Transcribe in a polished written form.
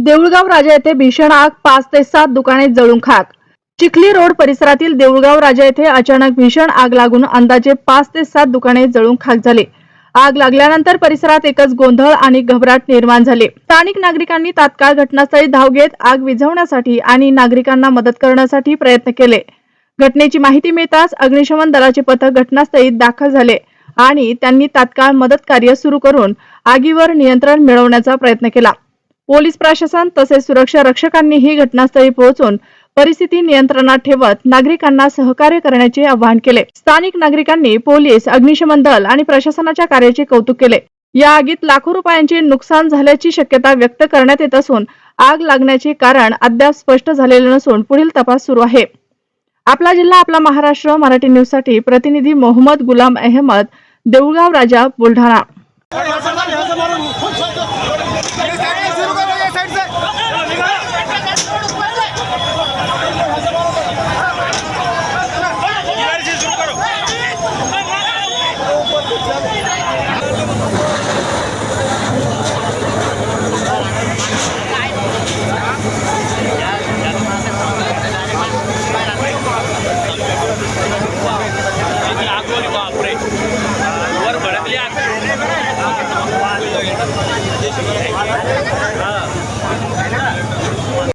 देऊळगाव राजा येथे भीषण आग, 5 ते 7 दुकाने जळून खाक। चिखली रोड परिसरातील देऊळगाव राजा येथे अचानक भीषण आग लागून अंदाजे 5 ते 7 दुकाने जळून खाक झाले। आग लागल्यानंतर परिसरात एकच गोंधळ आणि घबराट निर्माण झाले। स्थानिक नागरिकांनी तात्काळ घटनास्थळी धाव घेत आग विझवण्यासाठी आणि नागरिकांना मदत करण्यासाठी प्रयत्न केले। घटनेची माहिती मिळताच अग्निशमन दलाचे पथक घटनास्थळी दाखल झाले आणि त्यांनी तात्काळ मदत कार्य सुरू करून आगीवर नियंत्रण मिळवण्याचा प्रयत्न केला। पोलीस प्रशासन तसेच सुरक्षा रक्षकांनीही घटनास्थळी पोहोचून परिस्थिती नियंत्रणात ठेवत नागरिकांना सहकार्य करण्याचे आवाहन केले। स्थानिक नागरिकांनी पोलीस, अग्निशमन दल आणि प्रशासनाच्या कार्याचे कौतुक केले। या आगीत लाखो रुपयांचे नुकसान झाल्याची शक्यता व्यक्त करण्यात येत असून आग लागण्याचे कारण अद्याप स्पष्ट झालेले नसून पुढील तपास सुरू आहे। आपला जिल्हा आपला महाराष्ट्र मराठी न्यूज साठी प्रतिनिधी मोहम्मद गुलाम अहमद, देऊळगाव राजा, बुलढाणा। वर भडकली आग।